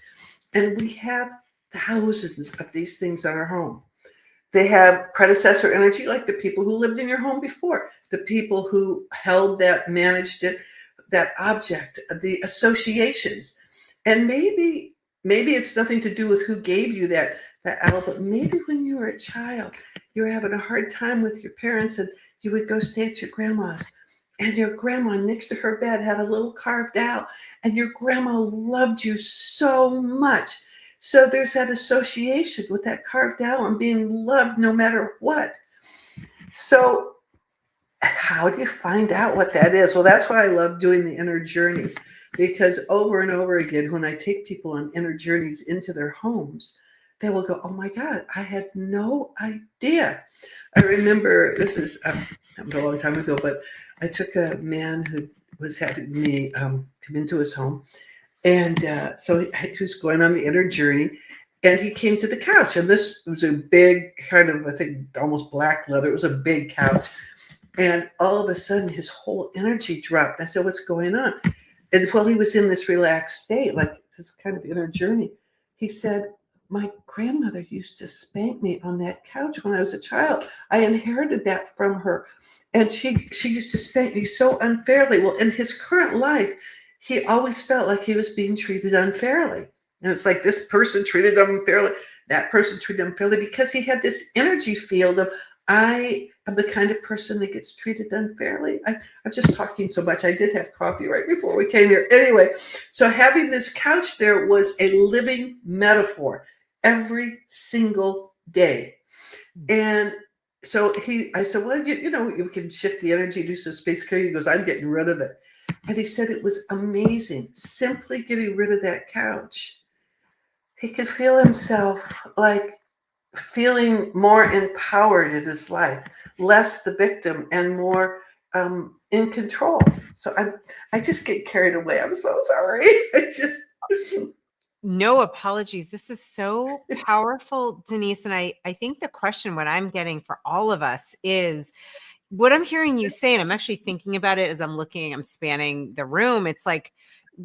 And we have thousands of these things in our home. They have predecessor energy, like the people who lived in your home before, the people who held that, managed it, that object, the associations. And maybe it's nothing to do with who gave you that owl, but maybe when you were a child, you were having a hard time with your parents, and you would go stay at your grandma's. And your grandma next to her bed had a little carved owl, and your grandma loved you so much. So there's that association with that carved owl and being loved no matter what. So how do you find out what that is? Well, that's why I love doing the inner journey, because over and over again, when I take people on inner journeys into their homes, they will go, oh my God, I had no idea. I remember, this is a long time ago, but I took a man who was having me come into his home. And so he was going on the inner journey, and he came to the couch. And this was a big kind of, I think, almost black leather. It was a big couch. And all of a sudden, his whole energy dropped. I said, what's going on? And while he was in this relaxed state, like this kind of inner journey, he said, my grandmother used to spank me on that couch when I was a child. I inherited that from her. And she used to spank me so unfairly. Well, in his current life, he always felt like he was being treated unfairly. And it's like this person treated him unfairly, that person treated him unfairly, because he had this energy field of, I am the kind of person that gets treated unfairly. I'm just talking so much. I did have coffee right before we came here. Anyway, so having this couch there was a living metaphor every single day. And so I said, well, you can shift the energy, do some space clearing. He goes, I'm getting rid of it. And he said it was amazing, simply getting rid of that couch. He could feel himself like feeling more empowered in his life, less the victim and more in control. So I just get carried away. I'm so sorry. No apologies. This is so powerful, Denise. And I think the question, what I'm getting for all of us is, what I'm hearing you say, and I'm actually thinking about it as I'm spanning the room. It's like,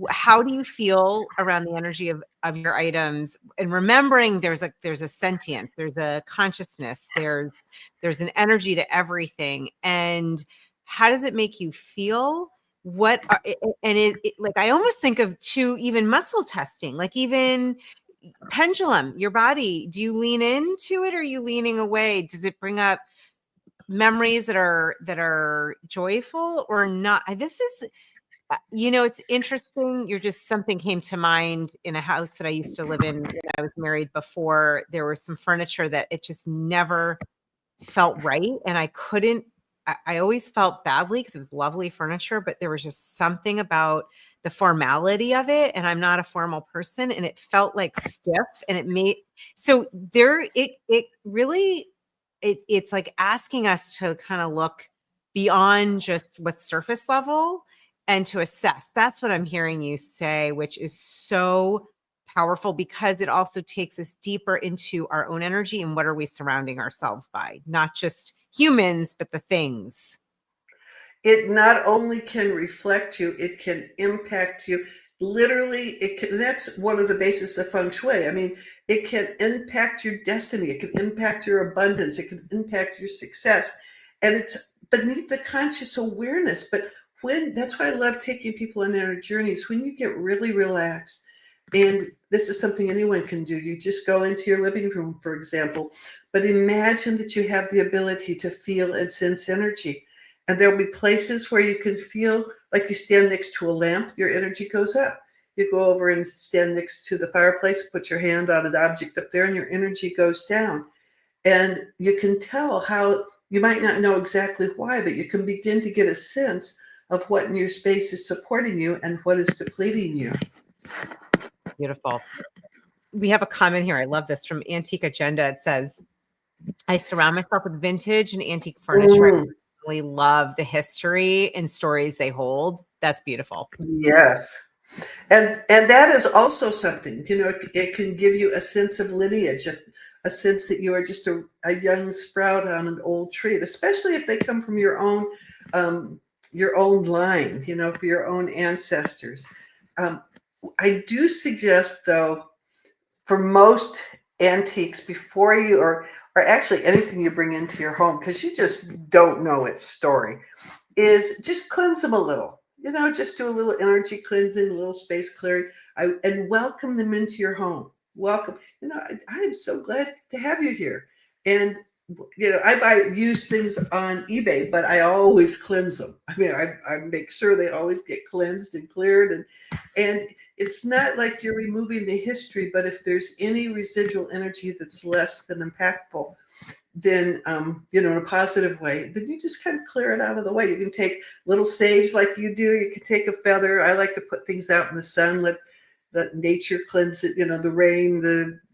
how do you feel around the energy of your items? And remembering there's a sentience, there's a consciousness, there's an energy to everything. And how does it make you feel? What are, and it like, I almost think of even muscle testing, like even pendulum, your body, do you lean into it, or are you leaning away? Does it bring up memories that are joyful or not? This is, it's interesting. Something came to mind in a house that I used to live in when I was married before. There was some furniture that it just never felt right. And I always felt badly because it was lovely furniture, but there was just something about the formality of it. And I'm not a formal person. And it felt like stiff, and it really, it's like asking us to kind of look beyond just what's surface level and to assess. That's what I'm hearing you say, which is so powerful, because it also takes us deeper into our own energy and what are we surrounding ourselves by, not just humans, but the things. It not only can reflect you, it can impact you. Literally, that's one of the bases of feng shui. I mean, it can impact your destiny. It can impact your abundance. It can impact your success. And it's beneath the conscious awareness. But that's why I love taking people on their journeys. When you get really relaxed, and this is something anyone can do. You just go into your living room, for example, but imagine that you have the ability to feel and sense energy. And there'll be places where you can feel like you stand next to a lamp, your energy goes up. You go over and stand next to the fireplace, put your hand on an object up there, and your energy goes down. And you can tell how, you might not know exactly why, but you can begin to get a sense of what in your space is supporting you and what is depleting you. Beautiful. We have a comment here. I love this, from Antique Agenda. It says, I surround myself with vintage and antique furniture. I personally love the history and stories they hold. That's beautiful. Yes. And that is also something, it can give you a sense of lineage, a sense that you are just a young sprout on an old tree, especially if they come from your own line, for your own ancestors. Um, I do suggest, though, for most antiques, before you or actually anything you bring into your home, because you just don't know its story, is just cleanse them a little. Just do a little energy cleansing, a little space clearing, and welcome them into your home. Welcome. I am so glad to have you here. And I buy used things on eBay, but I always cleanse them. I mean, I make sure they always get cleansed and cleared, and it's not like you're removing the history, but if there's any residual energy that's less than impactful, then in a positive way, then you just kind of clear it out of the way. You can take little sage like you do. You can take a feather. I like to put things out in the sun, let nature cleanse it. The rain,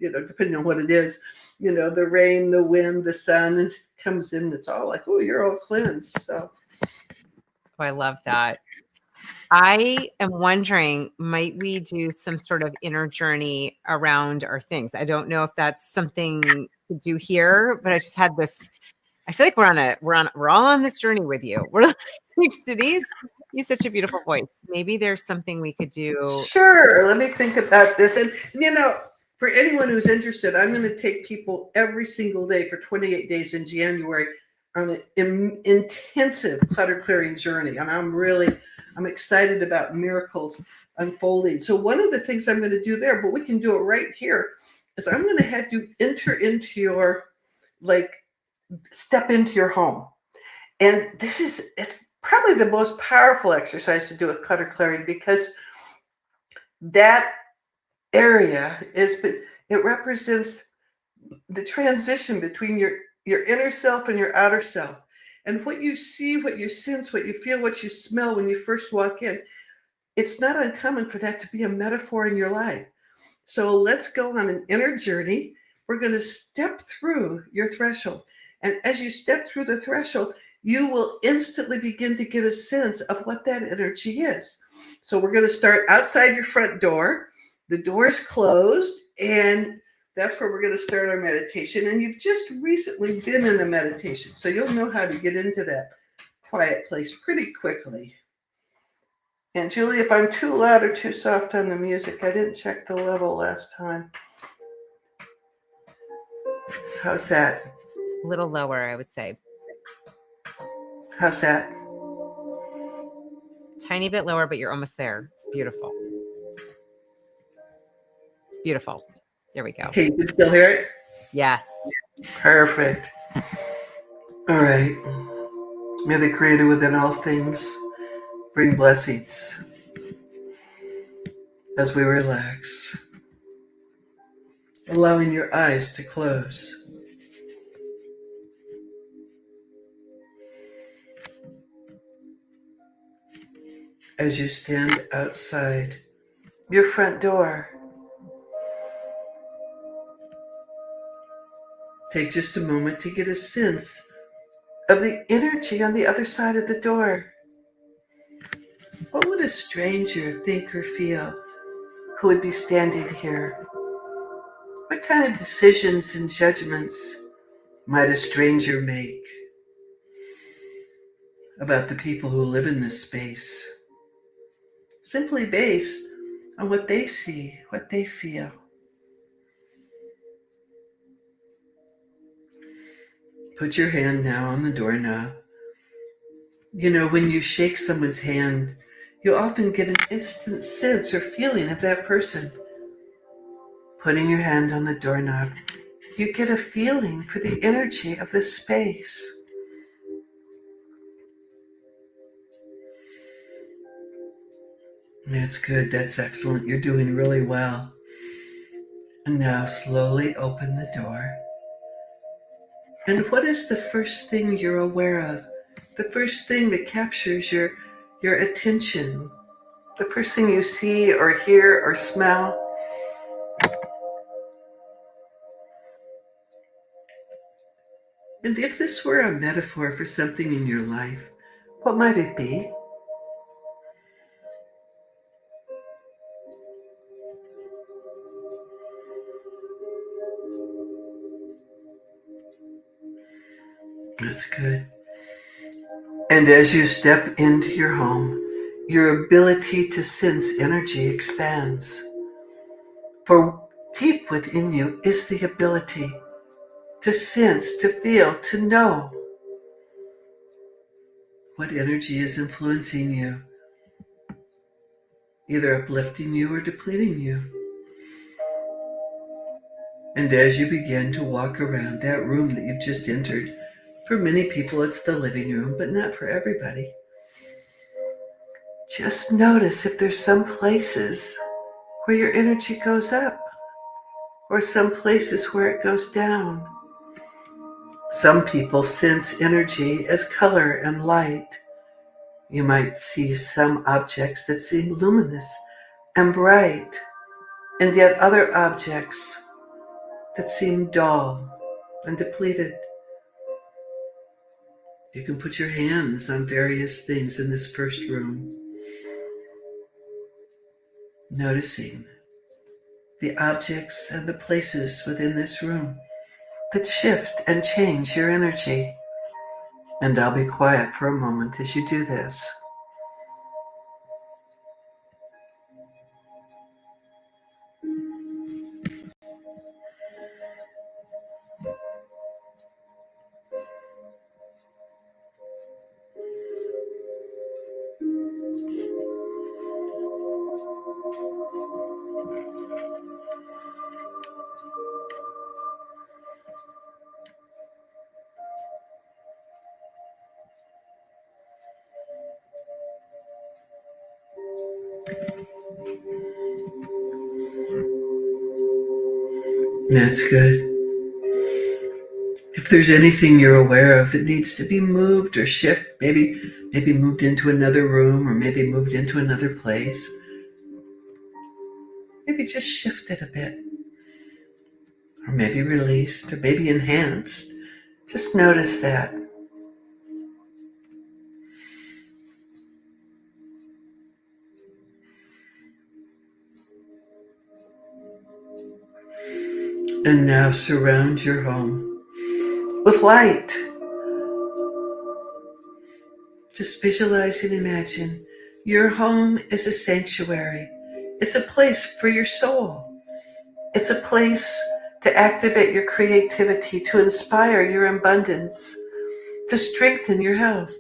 depending on what it is, the rain, the wind, the sun, and comes in. It's all like, oh, you're all cleansed. So I love that. I am wondering, might we do some sort of inner journey around our things? I don't know if that's something to do here, but I just had this. I feel like we're all on this journey with you. We're like, Denise, you have such a beautiful voice. Maybe there's something we could do. sure, let me think about this. And for anyone who's interested, I'm going to take people every single day for 28 days in January on an intensive clutter clearing journey, and I'm excited about miracles unfolding. So one of the things I'm going to do there, but we can do it right here, is I'm going to have you enter into your, like, step into your home. And it's probably the most powerful exercise to do with clutter clearing, because that area it represents the transition between your inner self and your outer self. And what you see, what you sense, what you feel, what you smell when you first walk in, it's not uncommon for that to be a metaphor in your life. So let's go on an inner journey. We're going to step through your threshold. And as you step through the threshold, you will instantly begin to get a sense of what that energy is. So we're going to start outside your front door. The door is closed, and that's where we're going to start our meditation. And you've just recently been in a meditation, so you'll know how to get into that quiet place pretty quickly. And Julie, if I'm too loud or too soft on the music, I didn't check the level last time. How's that? A little lower, I would say. How's that? Tiny bit lower, but you're almost there. It's beautiful. Beautiful. There we go. Okay, you can still hear it? Yes. Perfect. All right. May the Creator within all things bring blessings as we relax, allowing your eyes to close. As you stand outside your front door, take just a moment to get a sense of the energy on the other side of the door. What would a stranger think or feel who would be standing here? What kind of decisions and judgments might a stranger make about the people who live in this space, simply based on what they see, what they feel? Put your hand now on the doorknob. When you shake someone's hand, you often get an instant sense or feeling of that person. Putting your hand on the doorknob, you get a feeling for the energy of this space. That's good. That's excellent. You're doing really well. And now slowly open the door. And what is the first thing you're aware of? The first thing that captures your attention? The first thing you see or hear or smell? And if this were a metaphor for something in your life, what might it be? That's good. And as you step into your home, your ability to sense energy expands. For deep within you is the ability to sense, to feel, to know what energy is influencing you, either uplifting you or depleting you. And as you begin to walk around that room that you've just entered, for many people it's the living room, but not for everybody. Just notice if there's some places where your energy goes up or some places where it goes down. Some people sense energy as color and light. You might see some objects that seem luminous and bright, and yet other objects that seem dull and depleted. You can put your hands on various things in this first room, noticing the objects and the places within this room that shift and change your energy. And I'll be quiet for a moment as you do this. That's good. If there's anything you're aware of that needs to be moved or shift, maybe moved into another room or maybe moved into another place, maybe just shift it a bit, or maybe released, or maybe enhanced. Just notice that. And now surround your home with light. Just visualize and imagine your home is a sanctuary. It's a place for your soul. It's a place to activate your creativity, to inspire your abundance, to strengthen your health.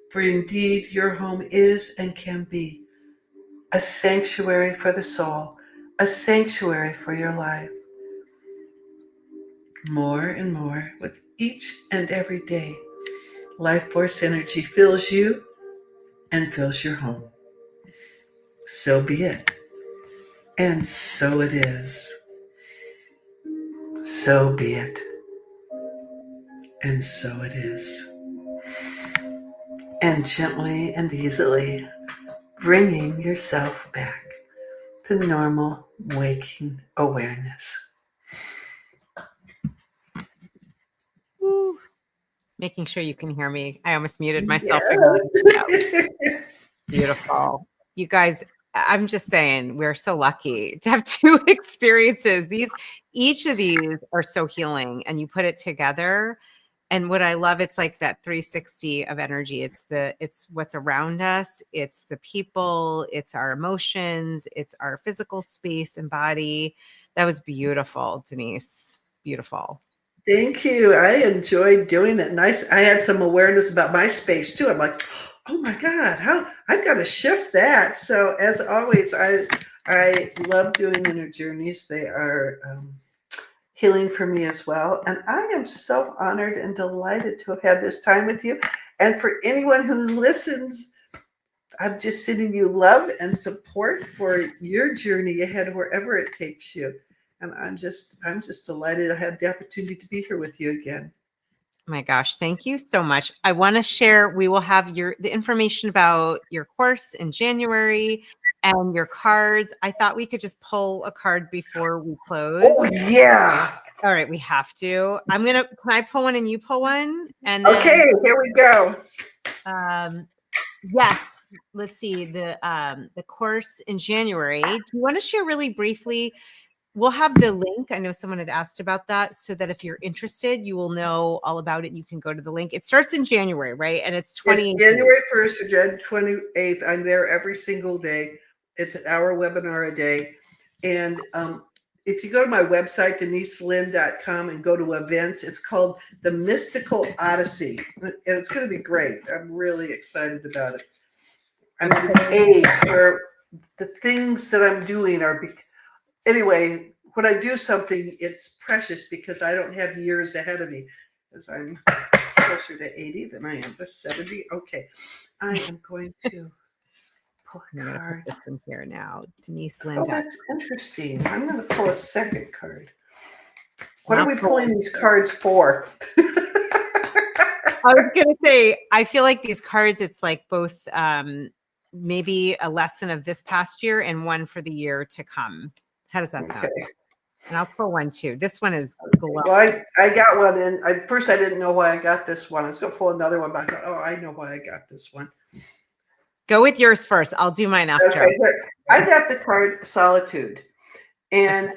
For indeed, your home is and can be a sanctuary for the soul, a sanctuary for your life. More and more with each and every day, life force energy fills you and fills your home. So be it. And so it is. So be it. And so it is. And gently and easily bringing yourself back to normal waking awareness. Ooh, making sure you can hear me. I almost muted myself again. Yes. Beautiful. You guys, I'm just saying, we're so lucky to have two experiences. Each of these are so healing, and you put it together. And what I love, it's like that 360 of energy. It's what's around us. It's the people, it's our emotions, it's our physical space and body. That was beautiful, Denise. Beautiful. Thank you. I enjoyed doing it. Nice. I had some awareness about my space too. I'm like, oh my God, how I've got to shift that. So as always, I love doing inner journeys. They are healing for me as well. And I am so honored and delighted to have had this time with you. And for anyone who listens, I'm just sending you love and support for your journey ahead, wherever it takes you. And I'm just delighted I had the opportunity to be here with you again. Oh my gosh, thank you so much. I want to share, we will have the information about your course in January and your cards. I thought we could just pull a card before we close. Oh yeah. All right, we have to. Can I pull one and you pull one? And then, okay, here we go. Yes, let's see the course in January. Do you want to share really briefly we'll have the link. I know someone had asked about that, so that if you're interested, you will know all about it. You can go to the link. It starts in January, right? And it's 28 It's January 1st to January 28th. I'm there every single day. It's an hour webinar a day. And if you go to my website, deniselinn.com, and go to events, it's called The Mystical Odyssey. And it's going to be great. I'm really excited about it. I'm at an age where the things that I'm doing are, anyway, when I do something, it's precious because I don't have years ahead of me, because I'm closer to 80 than I am to 70. Okay, I am going to pull a I'm going to card. put this in here now. Denise Oh, Linn. that's interesting. I'm going to pull a second card. What are we pulling these cards for? I was going to say, I feel like these cards, it's like both maybe a lesson of this past year and one for the year to come. How does that sound? Okay. And I'll pull one too. This one is glowing. Well, I got one, and first I didn't know why I got this one. I was going to pull another one, but I thought, oh, I know why I got this one. Go with yours first. I'll do mine after. Okay, I got the card Solitude, and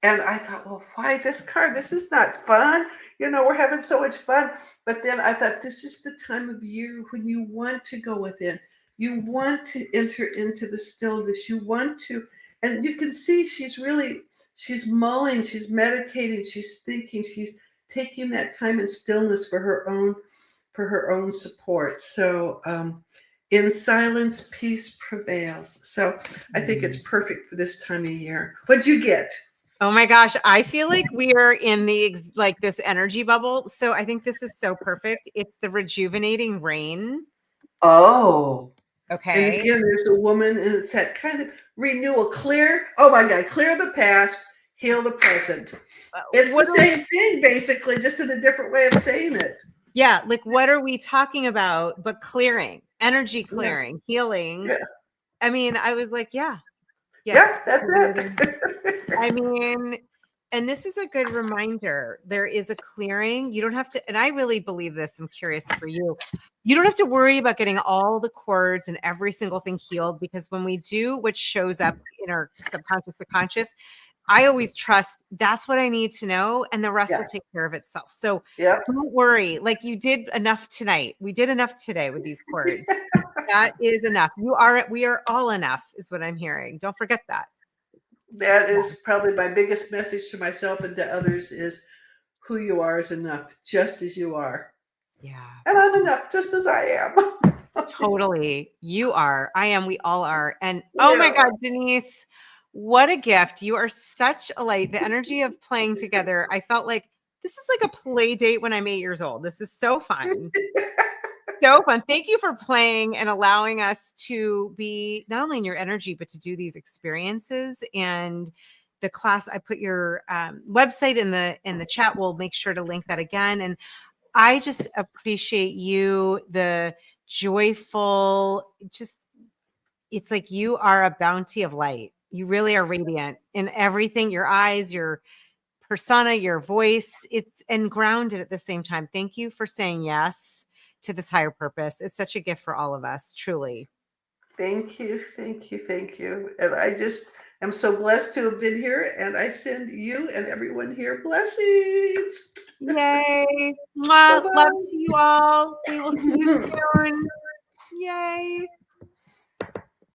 I thought, well, why this card? This is not fun. You know, we're having so much fun. But then I thought, this is the time of year when you want to go within. You want to enter into the stillness. You want to, and you can see she's mulling, she's meditating, she's thinking, she's taking that time in stillness for her own support. So in silence, peace prevails. So I think it's perfect for this time of year. What'd you get? Oh my gosh, I feel like we are in the like this energy bubble. So I think this is so perfect. It's the rejuvenating rain. Oh, okay. And again, there's a woman, and it's that kind of renewal. Clear. Oh my God, clear the past, heal the present. It's the same thing, basically, just in a different way of saying it. Yeah, like what are we talking about? But clearing, energy clearing, healing. Yeah. I mean, I was like, yeah. Yes, that's it. I mean, and this is a good reminder. There is a clearing. You don't have to, and I really believe this. I'm curious for you. You don't have to worry about getting all the cords and every single thing healed, because when we do what shows up in our subconscious, the conscious, I always trust that's what I need to know, and the rest will take care of itself. So don't worry. Like you did enough tonight. We did enough today with these cords. That is enough. We are all enough, is what I'm hearing. Don't forget that. That is probably my biggest message to myself and to others is who you are is enough, just as you are. Yeah. And I'm enough, just as I am. Totally. You are. I am. We all are. And oh my God, Denise, what a gift. You are such a light. The energy of playing together. I felt like this is like a play date when I'm 8 years old. This is so fun. So fun. Thank you for playing and allowing us to be not only in your energy, but to do these experiences. And the class, I put your website in the chat. We'll make sure to link that again. And I just appreciate you, the joyful, it's like you are a bounty of light. You really are radiant in everything, your eyes, your persona, your voice, and grounded at the same time. Thank you for saying yes to this higher purpose. It's such a gift for all of us, truly. Thank you. Thank you. Thank you. And I just am so blessed to have been here, and I send you and everyone here blessings. Yay. Mwah. Love to you all. We will see you soon. Yay.